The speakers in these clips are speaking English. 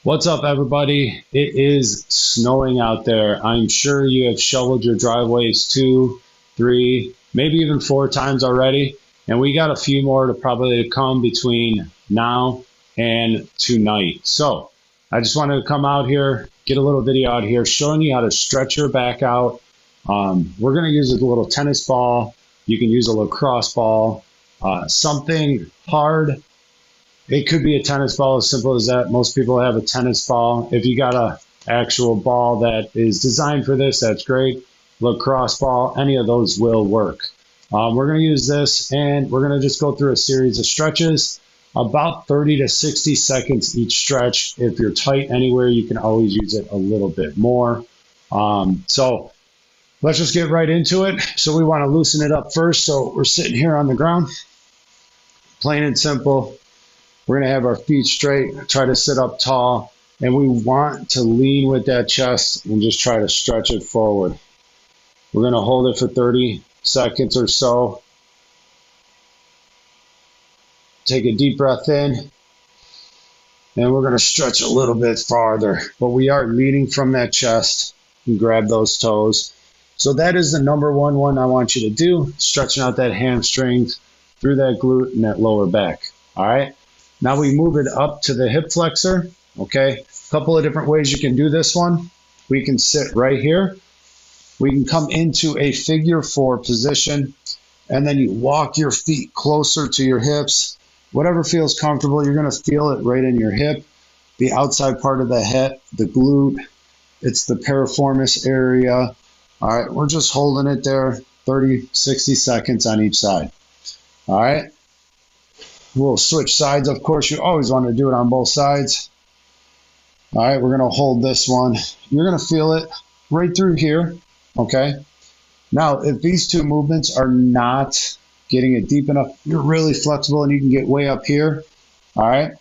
What's up, everybody? It is snowing out there. I'm sure you have shoveled your driveways 2, 3, maybe even 4 times already. And we got a few more to probably come between now and tonight. So I just wanted to come out here, get a little video out here showing you how to stretch your back out. We're going to use a little tennis ball. You can use a lacrosse ball, something hard. It could be a tennis ball, as simple as that. Most people have a tennis ball. If you got a actual ball that is designed for this, that's great. Lacrosse ball, any of those will work. We're going to use this, and we're going to just go through a series of stretches, about 30 to 60 seconds each stretch. If you're tight anywhere, you can always use it a little bit more. So let's just get right into it. So we want to loosen it up first. So we're sitting here on the ground, plain and simple. We're going to have our feet straight, try to sit up tall, and we want to lean with that chest and just try to stretch it forward. We're going to hold it for 30 seconds or so. Take a deep breath in, and we're going to stretch a little bit farther, but we are leaning from that chest and grab those toes. So that is the number one I want you to do, stretching out that hamstrings through that glute and that lower back. All right. Now we move it up to the hip flexor, okay? A couple of different ways you can do this one. We can sit right here. We can come into a figure 4 position, and then you walk your feet closer to your hips. Whatever feels comfortable, you're gonna feel it right in your hip, the outside part of the head, the glute. It's the piriformis area. All right, we're just holding it there, 30, 60 seconds on each side. All right. We'll switch sides. Of course, you always want to do it on both sides. All right, we're going to hold this one. You're going to feel it right through here, okay? Now, if these two movements are not getting it deep enough, you're really flexible and you can get way up here, all right?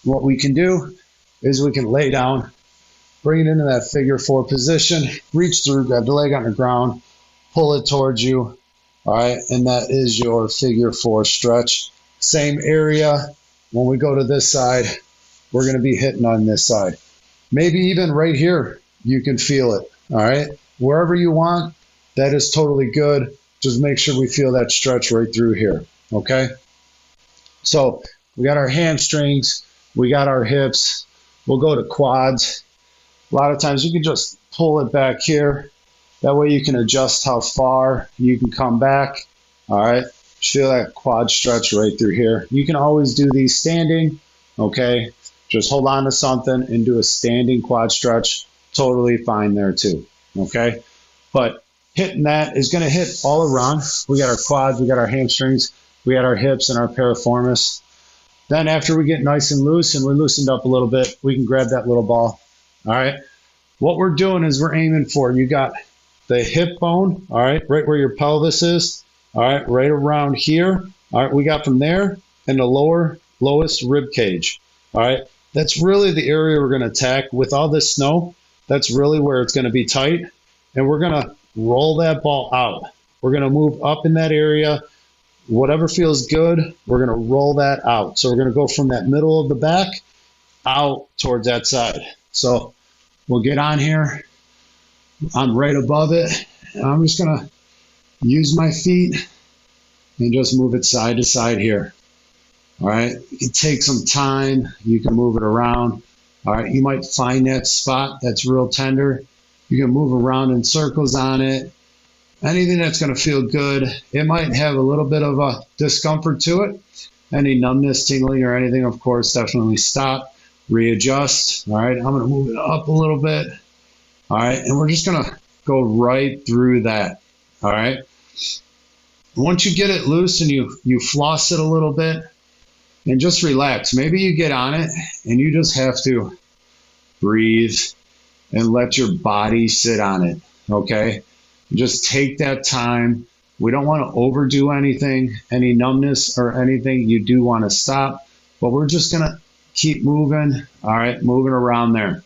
What we can do is we can lay down, bring it into that figure 4 position, reach through, grab the leg on the ground, pull it towards you, all right? And that is your figure 4 stretch. Same area. When we go to this side, we're going to be hitting on this side. Maybe even right here, you can feel it. All right. Wherever you want, that is totally good. Just make sure we feel that stretch right through here. Okay. So we got our hamstrings, we got our hips. We'll go to quads. A lot of times you can just pull it back here. That way you can adjust how far you can come back. All right. Feel that quad stretch right through here. You can always do these standing, okay? Just hold on to something and do a standing quad stretch. Totally fine there too, okay? But hitting that is gonna hit all around. We got our quads, we got our hamstrings, we got our hips and our piriformis. Then after we get nice and loose and we're loosened up a little bit, we can grab that little ball, all right? What we're doing is we're aiming for, you got the hip bone, all right, right where your pelvis is. All right, right around here. All right, we got from there and the lowest rib cage. All right, that's really the area we're going to attack with all this snow. That's really where it's going to be tight. And we're going to roll that ball out. We're going to move up in that area. Whatever feels good, we're going to roll that out. So we're going to go from that middle of the back out towards that side. So we'll get on here. I'm right above it. And I'm just going to use my feet and just move it side to side here. All right, you can take some time, you can move it around. All right, you might find that spot that's real tender. You can move around in circles on it. Anything that's going to feel good. It might have a little bit of a discomfort to it. Any numbness, tingling, or anything, of course, definitely stop, readjust. All right, I'm going to move it up a little bit. All right, and we're just going to go right through that. All right. Once you get it loose and you floss it a little bit and just relax. Maybe you get on it and you just have to breathe and let your body sit on it. Okay. Just take that time. We don't want to overdo anything, any numbness or anything. You do want to stop, but we're just going to keep moving. All right. Moving around there.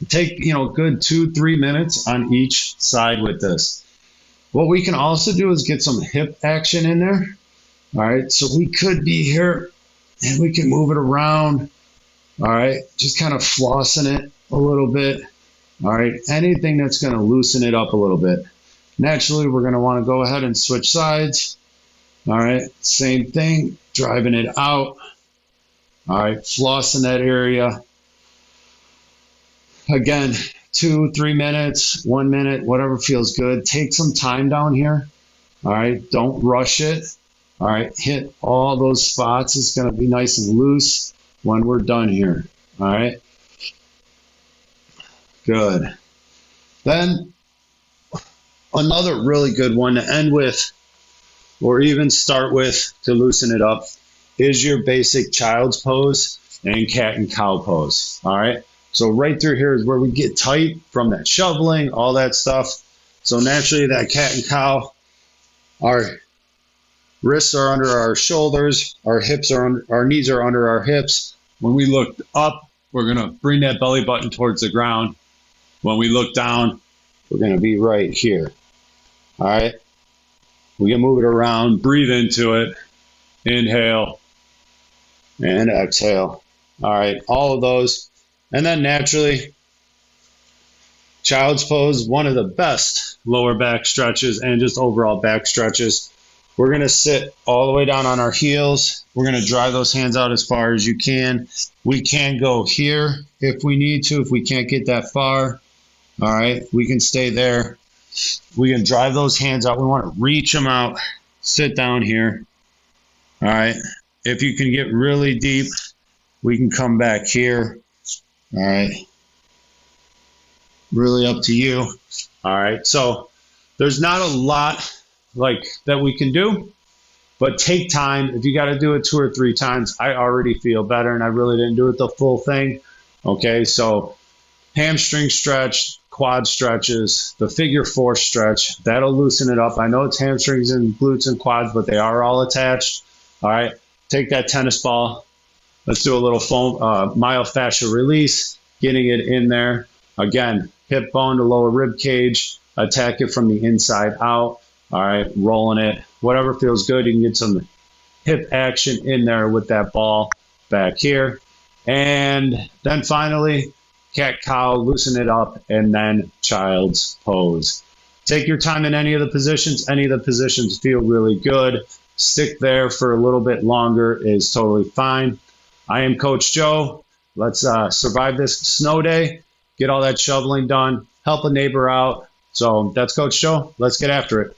Take, a good 2-3 minutes on each side with this. What we can also do is get some hip action in there. All right, so we could be here and we can move it around All right, just kind of flossing it a little bit. All right, anything that's going to loosen it up a little bit. Naturally, we're going to want to go ahead and switch sides. All right, same thing, driving it out. All right, flossing that area. Again, 2-3 minutes, 1 minute, whatever feels good. Take some time down here. All right, don't rush it. All right, hit all those spots. It's going to be nice and loose when we're done here. All right, good. Then another really good one to end with, or even start with to loosen it up, is your basic child's pose and cat and cow pose. All right, so right through here is where we get tight from that shoveling, all that stuff. So naturally, that cat and cow, our wrists are under our shoulders, our hips are under, our knees are under our hips. When we look up, we're gonna bring that belly button towards the ground. When we look down, we're gonna be right here. All right, we can move it around, breathe into it, inhale and exhale. All right, all of those. And then naturally, child's pose, one of the best lower back stretches and just overall back stretches. We're going to sit all the way down on our heels. We're going to drive those hands out as far as you can. We can go here if we need to, if we can't get that far. All right, we can stay there. We can drive those hands out. We want to reach them out. Sit down here. All right, if you can get really deep, we can come back here. All right, really up to you. All right, so there's not a lot like that we can do, but take time. If you got to do it 2 or 3 times, I already feel better, and I really didn't do it the full thing. Okay, so hamstring stretch, quad stretches, the figure 4 stretch, that'll loosen it up. I know it's hamstrings and glutes and quads, but they are all attached. All right, take that tennis ball. Let's do a little foam, myofascial release, getting it in there. Again, hip bone to lower rib cage, attack it from the inside out. All right, rolling it, whatever feels good. You can get some hip action in there with that ball back here. And then finally, cat-cow, loosen it up, and then child's pose. Take your time in any of the positions. Any of the positions feel really good. Stick there for a little bit longer is totally fine. I am Coach Joe. Let's survive this snow day, get all that shoveling done, help a neighbor out. So that's Coach Joe. Let's get after it.